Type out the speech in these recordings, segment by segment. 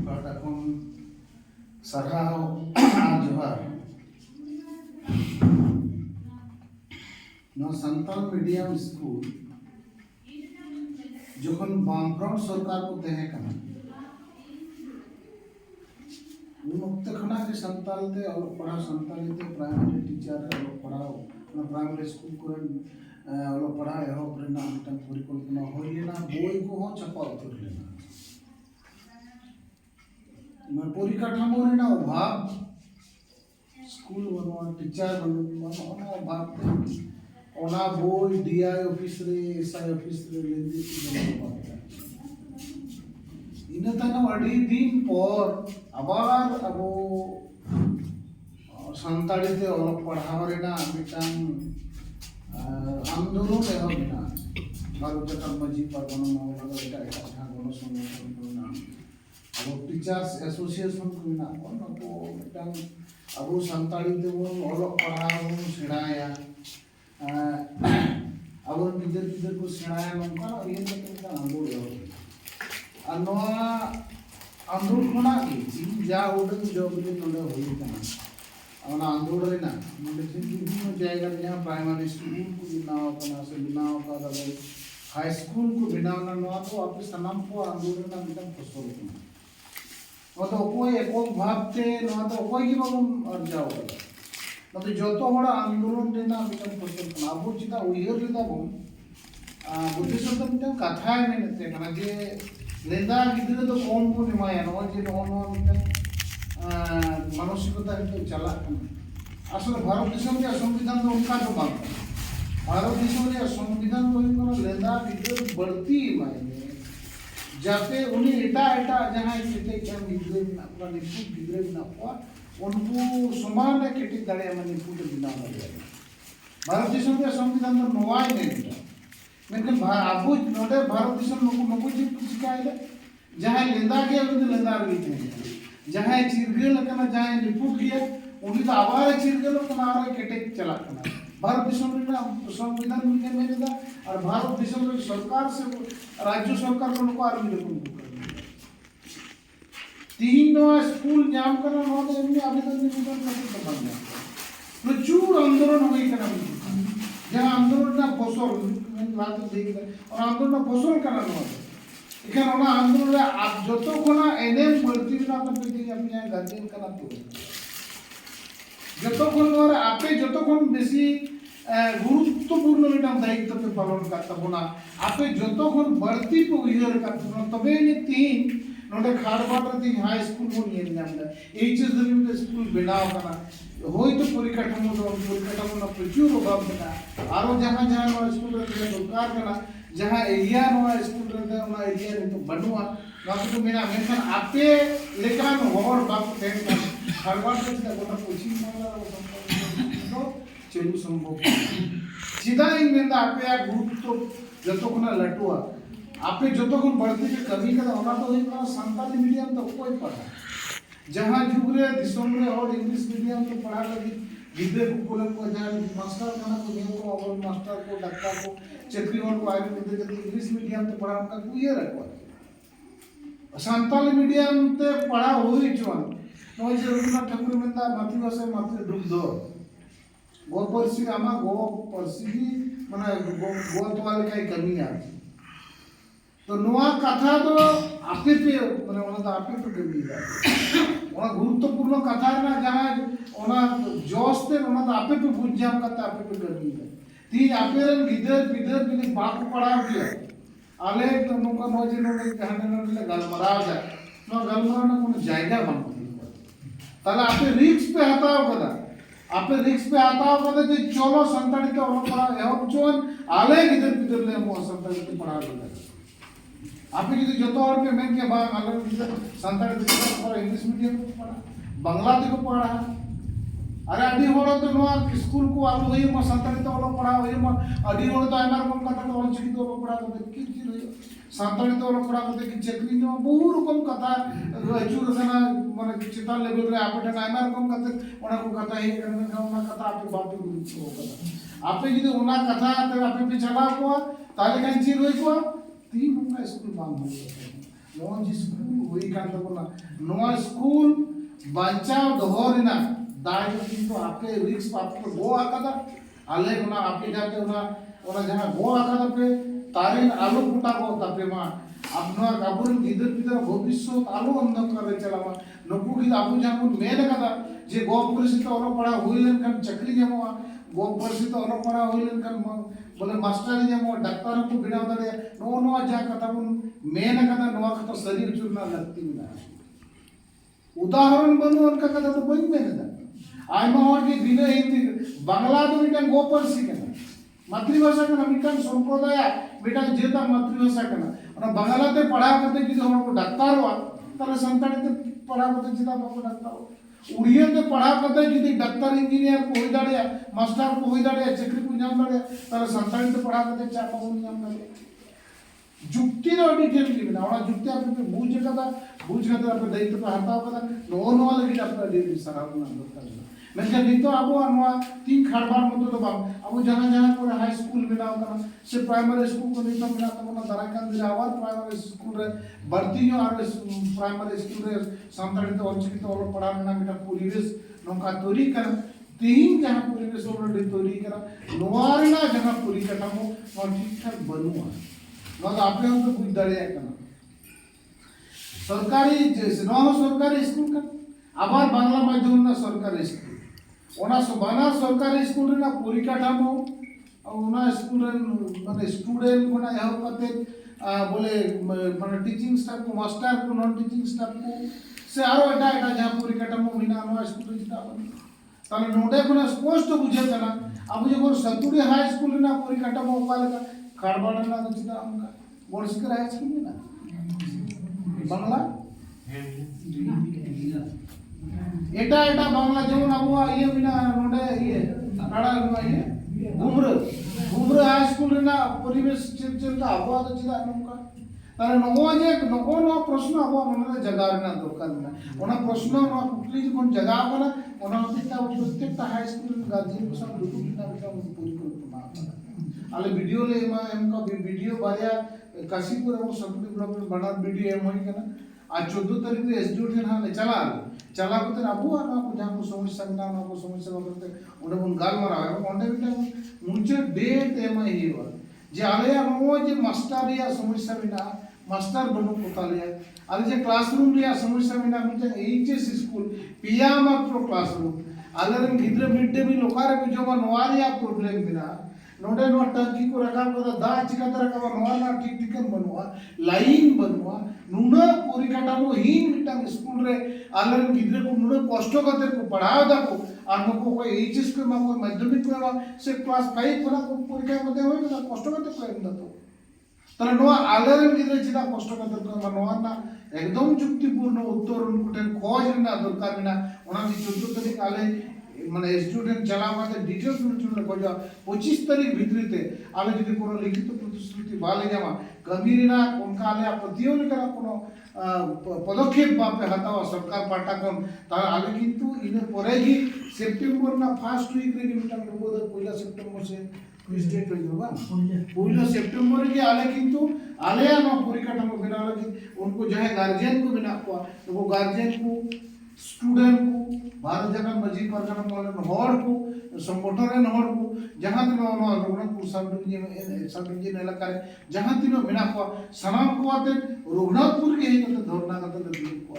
pada kon sarhau johar no santal medium school जखन बामफ्रंट सरकार को तहे कना उन वक्त खना के संताल ते और पढ़ा संताली ते प्राइमरी टीचर और पढ़ाओ ना प्राइमरी स्कूल को और पढ़ा हो प्रेरणा मिटन परिकल्पना होइना बोई को हो छपा उतर लेना मैं परिकाठामो रेना अभाव स्कूल बनवा टीचर बनवा अभाव ते ओना बोई डीआई ऑफिस रे एसआई ऑफिस रे लेंदी इन तायनम अड़ी दिन पर आबार अबो संताली ते ओलक पढ़ाव रेना मिटान आंदोलन एहब ना भारत सरकार मजी परगना मामला एटा एटा जहां गण संगठन को ना अब टीचर्स एसोसिएशन को ना कोन को मिटान अबो संताली ते वो ओलक पढ़ाव सेणाया अब गिदर गिदर को सेणाया नंका ये तो आंदोलन आंदोलन खना की जा उडन जोबले नोडे होई कना अना आंदोलन रे ना नोडे विभिन्न जायगा जहां प्राइमरी स्कूल को बनाव कना से बनाव का दबे हाई स्कूल को बनाव ना नवा तो आपे सनाम को आंदोलन ना मिटन फसल कना तो कोई एকক भाबते नवा तो कोई की बाबू अर्जाव तो जतो बड़ा आंदोलन देना मिटन फसल कना अब चिता उयहर लेदा बम बुद्धिस्ट मिटन कथा मेनते कना जे लेदा गिदरे तो कौन को निमाया नो जे नो मिटन मानसिकता के चला असल भारत देश में संविधान तो उनका तो बात भारत देश में संविधान तो इनको लेदा गिदरे बढ़ती मायने जाते उन्हें एटा एटा जहां केटे के गिदरे अपना निपुट गिदरे बिना हुआ उनको समान केटे दाड़े में निपुट बिना हुआ भारत देश में संविधान तो नवाय नहीं लेकिन अब नोडे भारत देश में नको चिकाइले जहां लेंदा के उन लेंदा रही थे जहां चिरगल कना जहां निपुट गया उन्हीं तो आवार चिरगल कना आरे केटे चला कना भारत देश में संविधान में देदा और भारत देश में सरकार से राज्य सरकार को नको आर्मी को तीन स्कूल नाम करना नो तो एमनी आवेदन निवेदन नहीं करना प्रचुर आंदोलन होई कना जहां आंदोलन ना फसल बात देख और आंदोलन फसल करना नो इकन ओना आंदोलन आप जतो कोना एनएम बढ़ती ना तो पेदी अपने गार्जियन करना तो जतो कोन और आपे जतो कोन बेसी गुरुत्वपूर्ण मिटम दायित्व पे पालन करता बोना आपे जतो कोन बढ़ती पे उयर करता तबे ने तीन नोडे खाड़बाट ती हाई स्कूल को नियन नामदा एचएस दलिम स्कूल बनाव कना होय तो परिकाठमो ना प्रचुर अभाव बना आरो जहां जहां नो स्कूल रे सरकार कना जहां एरिया नो स्कूल रे ना एरिया रे तो बनवा बाकी तो मेरा मेंशन आपे लेकरान होर बाप तेन खाड़बाट रे गोटा पूछी मामला तो चलू संभव सीधा इन मेंदा आपे आ गुरुत्व जतो कोना लटुआ आपे जतो कोन बढ़ती के कमी का होना तो होई का संताली मीडियम तो कोई पढ़ा जहां जुग रे दिसम रे और इंग्लिश मीडियम तो पढ़ा लगी गिदरे को कोलन को जहां मास्टर खाना को नियम को और मास्टर को डॉक्टर को चक्रीवन को आगे विद्या के इंग्लिश मीडियम तो पढ़ा उनका को ये रखवा संताली मीडियम ते पढ़ा होई जोन नो जे रघुनाथ ठाकुर मेंदा मातृभाषा मातृ दुग्ध गो परसी आमा गो परसी माने गो तो वाले काही कमी आ तो नोआ कथा तो आपे पे माने ओना तो आपे पे कमी है ओना गुरुत्वपूर्ण कथा ना जहां ओना जोस्ते ओना तो आपे पे बुझाम कथा आपे पे कमी है ती आपे गिदर पिदर बिने बाप पढ़ा दिया आले तो नोका नोजे नोने कहानी नोले गलमरा जा नो गलमरा ना कोनो जायगा बांधती ताला आपे रिस्क पे हटाओ कदा आपे रिस्क पे हटाओ कदा जे चलो संताड़ी तो ओला पढ़ा एहब जोन आले गिदर पिदर ले मो संताड़ी तो पढ़ा दे आपे यदि जतो और पे मेन के बाद अलग संताड़ी दिक्कत और इंग्लिश मीडियम को पढ़ा बांग्ला को पढ़ा अरे अडी होड़ो तो नो स्कूल को आलू होई म संताड़ी तो ओलो पढ़ा होई म अडी होड़ो तो आइमार कम कथा तो ओल चिकी तो ओलो पढ़ा तो की चीज होई संताड़ी तो ओलो पढ़ा तो की चक्री नो बहु रकम कथा चूर सना माने चिता लेवल रे आपे आइमार कम कथा ओना को कथा हे करने का ओना कथा आपे बात को कथा आपे यदि ओना कथा ते आपे पे चला को ताले काई चीज होई को तीन उनका स्कूल बंद हो गया मौज स्कूल हुई कान तबना नोआ स्कूल बांचाव दोहरिना दाय किंतु आपके रिक्स आपके गो आकादा आले उना आपके जाते उना जहां गो आकादा पे तारिन आलू फुटा को तापे मा अपना कापुरन गिदर पिदर भविष्य आलू अंधकार रे चलावा नुकु की आपु जहां मेन कदा जे गो परिस्थिति ओलो पड़ा हुइलन kan चकली जमवा गो परिस्थिति ओलो पड़ा हुइलन kan बोले मास्टर जमो डॉक्टर को बिना दरे नो नो जा कथा मेन कदा नो कथा शरीर चुरना लगती ना उदाहरण बनु उनका कदा तो बन में ना आइमा और की दिने हिंदी बांग्ला तो मिटन गो परिस्थिति कना मातृभाषा कना मिटन संप्रदाय मिटन जेता मातृभाषा कना और बांग्ला ते पढ़ा करते कि हम को डॉक्टर हुआ ताले संतान ते पढ़ा करते जेता बाबू डॉक्टर उड़िया ते पढ़ा करते कि डॉक्टर इंजीनियर को होई दाड़े मास्टर को होई दाड़े चाकरी को नाम दाड़े ताले संतान ते पढ़ा करते चा बाबू नाम दाड़े जुक्ति रो डिटेल की ना और जुक्ति आप पे बूझ कदा आप दायित्व पे हटाओ कदा नो नो वाले की आप दे सराव ना दरकार मेनका नितो आबो अनवा तीन खड़बार मतो तो बाम अब जहां पर हाई स्कूल बनाओ कना से प्राइमरी स्कूल को नितो मिला तो ना दराकान दिला आवर प्राइमरी स्कूल रे भर्ती जो आर प्राइमरी स्कूल रे सांताड़ी तो ऑलरेडी तो ओलो पढ़ा ना मिटा परिवेश नोका तोरी कर तीन जहां परिवेश ऑलरेडी तोरी कर नोवारना जहां पूरी कटामो और ठीक ठाक बनुआ ना आपे हम तो बुझ दड़े कना सरकारी नो सरकारी स्कूल का आबार बांग्ला माध्यम ना सरकारी स्कूल ओना बाना सरकारी स्कूल रे ना परीक्षा ठामो ओना स्कूल रे माने स्टूडेंट कोना यह कते बोले माने टीचिंग स्टाफ को मास्टर को नॉन टीचिंग स्टाफ को से आरो एटा जहां परीक्षा ठामो बिना नो स्कूल रे जिता ताले नोडे कोना स्पष्ट बुझे तना अब जे कोन सतुड़ी हाई स्कूल रे ना परीक्षा ठामो ओकाले का खाड़बाड़ ना जिता हमका बोर्डस्कर हाई स्कूल में ना बांग्ला एटा बांग्ला जेमन आबो ये बिना नोडे ये नाडा ये घुमर हाई स्कूल रेना परिवेश चिंता आबो तो चिदा नमका तारे नो प्रश्न आबो मनरे जगह रेना दरकार ना ओना प्रश्न नो कुकली कोन जगह बना ओना तिता प्रत्येक हाई स्कूल गार्जियन को सब दुटु बिना परिकल्पना आले वीडियो ले एमका वीडियो बारिया काशीपुर और सतुड़ी ब्लॉक में बना वीडियो एम होई कना आज 14 तारीख रे एसडीओटी ना चला को अबू ना को जहां को समस्या ना को समस्या करते ओने बन गाल मारा है ओंडे बिटा मुंचे डेट एम हिवा जे आले नो जे मास्टर या समस्या बिना मास्टर बनु कोताले आले जे क्लासरूम या समस्या बिना मुंचे एचएस स्कूल पिया मात्र क्लासरूम आले गिद्रे मिड डे मील लोकारे को जो नोवारिया प्रॉब्लम बिना नोडे नो टंकी को रखा को दा चिकात रखा नोवाना ठीक ठीक बनवा लाइन बनवा नुना पूरी काटा वो हीन मिटा स्कूल रे आलर गिद्रे को नुना कष्ट करते को पढ़ाओ दा को आनो को कोई एचएस को मा कोई माध्यमिक को से क्लास 5 परा को परीक्षा मध्ये होय ना कष्ट करते को दा तो तर नो आलर गिद्रे चिदा कष्ट करते को नोवाना एकदम जुक्तिपूर्ण उत्तर उनकुटे खोज ना दरकार ना ओना 14 तारीख आले মানে স্টুডেন্ট চালামাতে ডিটেইলস মিলছুন কজা 25 তারিখ ভিতরিতে আলে যদি কোনো লিখিত প্রতিশ্রুতি বালে জামা গম্ভীরনা কোনকা আলে প্রতিযোগিতার কোনো পদক্ষেপ বাপে হাতাও সরকার পাটা কোন তার আলে কিন্তু ইনে পরে হি সেপ্টেম্বর না ফার্স্ট উইক রে মিটা বোধ পয়লা সেপ্টেম্বর সে স্টেট হই যাবা পয়লা সেপ্টেম্বর के आले किंतु आले ना परीक्षा को बिना लगी उनको जो है गार्जियन को बिना को वो गार्जियन को स्टूडेंट को भारत जगह मजी परगना मोलन हॉर को संगठन हॉर को जहां तिनो रघुनाथपुर सब डिवीजन इलाका रे जहां तिनो बिना को सनाम को आते रघुनाथपुर के ही तो धरना करते लगी को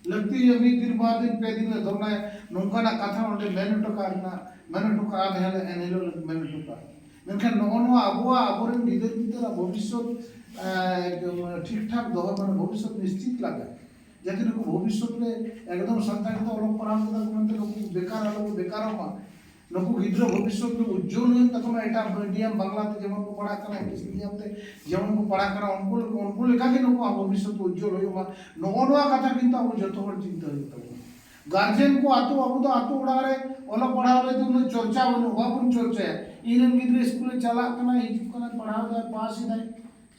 लगती अभी दिन बाद दिन पे दिन धरना नोंका ना कथा ओंडे मेनटो का आधे एनेलो मेनटो का मेनखान नो आबोरेन गिदर गिदर भविष्य ठीक ठाक दो माने भविष्य निश्चित लगा जाति को भविष्य में एकदम संतान तो लोग पढ़ाम कदा कोनते लोग बेकार मा नको गिद्र भविष्य में उज्जवल होन तक एटा मीडियम बांग्ला ते जेमन को पढ़ा करना इंग्लिश मीडियम ते जेमन को पढ़ा करना उनको लेखा के नको भविष्य तो उज्जवल होय मा नोआ कथा किंतु अब जतो हर चिंता होता गार्जियन को आतो उड़ारे ओला पढ़ावे तो उन चर्चा बनु बापुन चर्चा इनन गिद्र स्कूल चला कना हिजू कना पढ़ाव दा पास ही दाई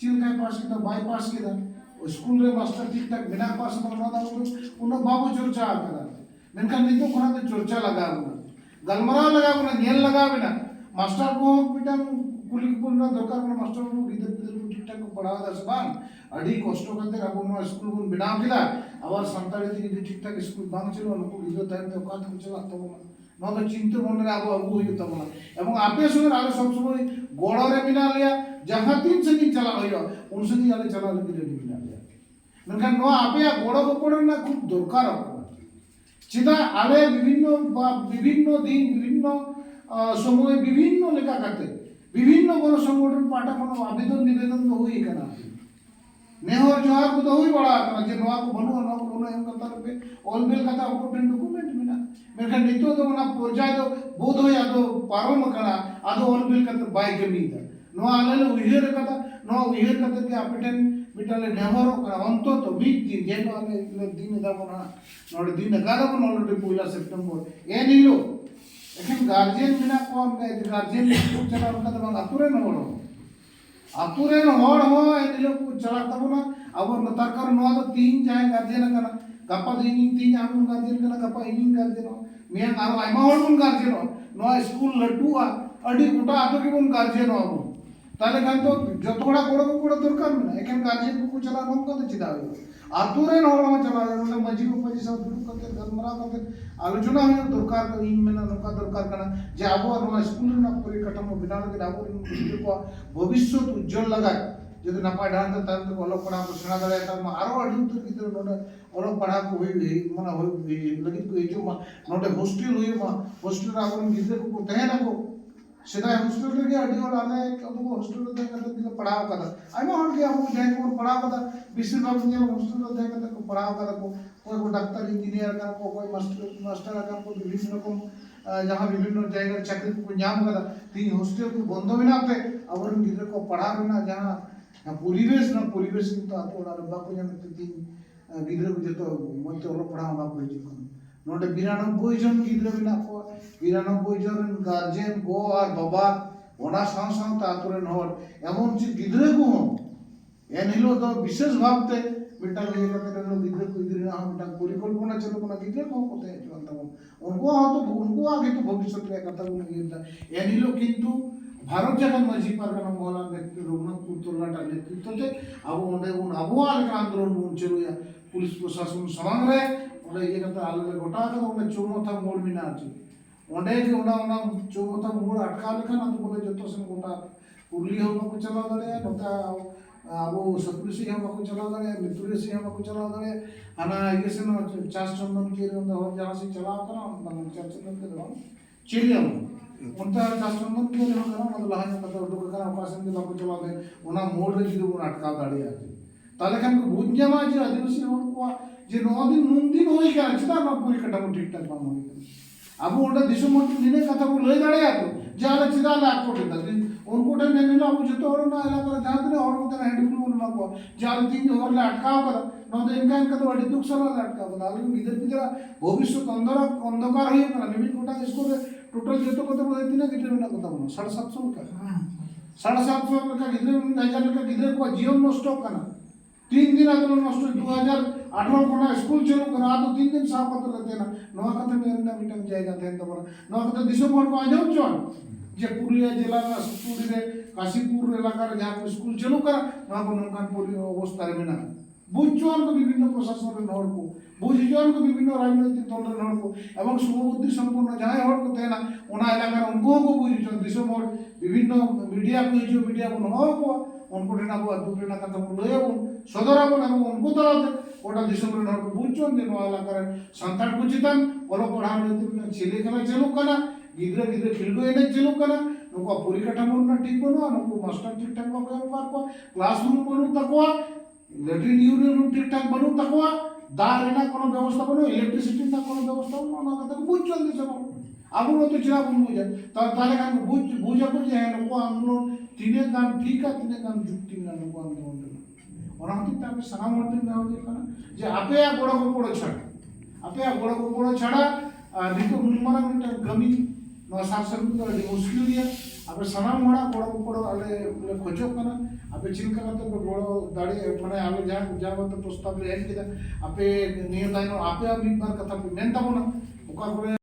चिल काय पास की बाई पास की दा स्कूल रे मास्टर ठीक ठाक बिना पास बना दा उन बाबू चर्चा करा मेनका नितो कोना ते चर्चा लगा गलमरा लगा नेल लगा बिना मास्टर को पिटा कुली पुनरा दरकार को मास्टर को गिदर गिदर को ठीक ठाक को पढ़ावा दस बांग अड़ी कष्ट करते अब नो स्कूल बन बनाव किदा आबार संताली ती ठीक ठाक स्कूल बांग चलो नुकु गिदर टाइम ते का तुम चला तब नो तो चिंता मन रे अब अगु हुई तब एवं आपे संगे आले सब समय गोड़ रे बिना लिया जहां तीन से दिन चला होयो उन से दिन आले चला लगे रेडी बिना लिया मेनखान नो आपे गोड़ को पड़े ना खूब दरकार चिदा आले विभिन्न दिन विभिन्न समय विभिन्न लेखा करते विभिन्न गण संगठन पाटा को आवेदन निवेदन तो हुई कना नेहर जोहार को तो हुई बड़ा कना जे नवा को बनो नवा को बनो एम कथा पे ऑल बेल कथा इम्पोर्टेंट डॉक्यूमेंट मिना मेनखान नितो तो ना पर्याय दो बोध होय आदो पारम कना आदो ऑल बेल कथा बाय कमीदा नवा आले उहिर कथा नवा उहिर कथा के आपेटेन बिटाले नेहर कना अंतो तो मीट दिन जे आले दिन दाबना नोड दिन गादा बन ऑलरेडी 1 सेप्टेम्बर ए निलो लेकिन गार्जियन बिना को गार्जियन को चला उनका तो अतुरे न होड़ हो ए निलो को चला तबना अब नताकर नो तो तीन जाय गार्जियन कना गप्पा दिन तीन आम गार्जियन कना गप्पा इन गार्जियन मिया आरो आइमा होड़ बन गार्जियन नो स्कूल लटुआ अडी गोटा आतो के बन गार्जियन अब ताले खान तो जतोड़ा गोड़ को गोड़ दरकार ना एकेन गार्जियन को चला नम को चिदा आतुरे होड़ में चला मतलब मजी को पजी सब दुरु करते गलमरा करते आलोचना है दरकार को इन में नका दरकार कना जे आबो नो स्कूल ना पूरी कटम बिना लगे आबो को भविष्य उज्जवल लगा जदि नपा ढान तार तो अलग पढ़ा को सेना दले ता आरो अडी उतर गिदर नोडे अलग पढ़ा को होई माने होई लगी को जो नोडे हॉस्टल होई हॉस्टल आबो गिदर को तहे ना को सीधा हॉस्टल रे अडी और आले अब हॉस्टल रे देखा तो पढ़ाओ कदा आइमा हट गया वो जाय को पढ़ाओ कदा बेसिक बाबू ने हॉस्टल रे देखा तो पढ़ाओ कदा को कोई डॉक्टर इंजीनियर का कोई मास्टर का को विभिन्न रकम जहां विभिन्न जगह चाकरी को नाम कदा तीन हॉस्टल को बंद बिनाते और गिदर को पढ़ा बिना जहां परिवेश किंतु आतो ओडा बाको जन तीन गिदर को जतो मत ओलो पढ़ा बाको हिजु नोटे 92 जन गिदर बिना को 92 जन गार्जियन गो और बाबा ओना साव साव तातुरे नोर एमन जे गिदर को एन हिलो तो विशेष भावते बेटा ले करते नो गिदर को गिदर ना हम परिकल्पना चलो कोना गिदर को कोते चलता उनको आगे तो भविष्य रे कथा को गिरदा एन हिलो किंतु भारत जगन मजी परगना मोहला रघुनाथपुर तोलाटा नेतृत्वते अब ओंडे उन अबो आलका आंदोलन उन चलुया पुलिस प्रशासन समान रहे ओंडे ये कथा आले गोटा का ओंडे चौमथा मोड़ मिना अछि ओंडे के ओना चौमथा मोड़ अटका लेखा ना तो बोले जतो से गोटा पुरली हम को चला दले नोता अब सतपुरुषी हम को चला दले मित्रुषी हम को चला दले आना ये से न चास चंदन के हो जहां से चला करा मतलब चास चंदन के दो चिलियम उनता चाचंदन के रे होना मतलब हां कत डोक करा ऑपरेशन के बाको चला दे ओना मोड़ रे जिदु उन अटका दाड़ी आजे ताले खान को बुझमा जे आदिवासी होड़ को जे 9 दिन मुन दिन होई का चिता न पूरी कटा ठीक ठाक बाम होई अब ओडा दिसमोट दिने कथा को लई दाड़े आतो जाले चिदा ला कोटे द उनको टे ने ना अब जतो और ना एला कर जात ने और को हैंडल उन को जाल तीन और ला अटकाव कर न तो इनका इनका तो बड़ी दुख सला ला अटकाव दाल इधर इधर भविष्य अंधकार होई ना निमित कोटा इसको टोटल जतो कत बोले तिना गिदर ना कत बनो 750 का 750 का गिदर 1000 का गिदर को जीवन नष्ट करना 3 दिन आंदोलन नष्ट 2018 कोना स्कूल चलो करा तो 3 दिन साफ कर लेते ना नवा कत मेरे ना मिटन जाएगा थे तो नवा कत दिसंबर को आजम चल जे पुरुलिया जिला का सुपुरी रे काशीपुर इलाका रे जहां स्कूल चलो करा नवा को नमकान पूरी अवस्था रे बिना बुझजन को विभिन्न प्रशासन रे नोर को बुझजन को विभिन्न राजनीतिक दल रे नोर को एवं शुभबुद्धि संपन्न जाय होड़ को तेना ओना इलाका उनको को बुझजन दिसमोर विभिन्न मीडिया को जो मीडिया को न को उनको देना को दुटेना का तो लय सदरा को उनको तलाते ओटा दिसमोर नोर को बुझजन दिन वाला करे संतान को चितन ओलो पढ़ा नीति चिले कना चलो कना गिदरे गिदरे खिलडो एने चलो कना नुको पूरी कठमोर ना ठीक बनो नुको मास्टर ठीक ठाक को क्लासरूम बनो तकवा लेट्रिन यूरिन ठीक ठाक बनो तकवा दार ना कोनो व्यवस्था बनो इलेक्ट्रिसिटी ना कोनो व्यवस्था बनो ना कत बुझ चल दे सब अब वो तो चिरा बन बुझे ताले कान बुझ बुझे है नुको आंदोलन तीने गान ठीक है तीने गान जुक्ति ना नुको आंदोलन और हम तो आपे सनाम होते ना हो देखना जे आपे आ गोड़ा को पड़ो छड़ आपे आ गोड़ा को पड़ो छड़ा दिको मुनमरा मिटा गमी नो शासन को मुश्किल दिया आपे सनाम मोड़ा गोड़ा को पड़ो आले खोजो कना आपे चिंका करते गोड़ो दाड़ी माने आले जा मत प्रस्ताव रे एन किदा आपे नियतानो आपे आ मिट बार कथा मेन तबो ना ओका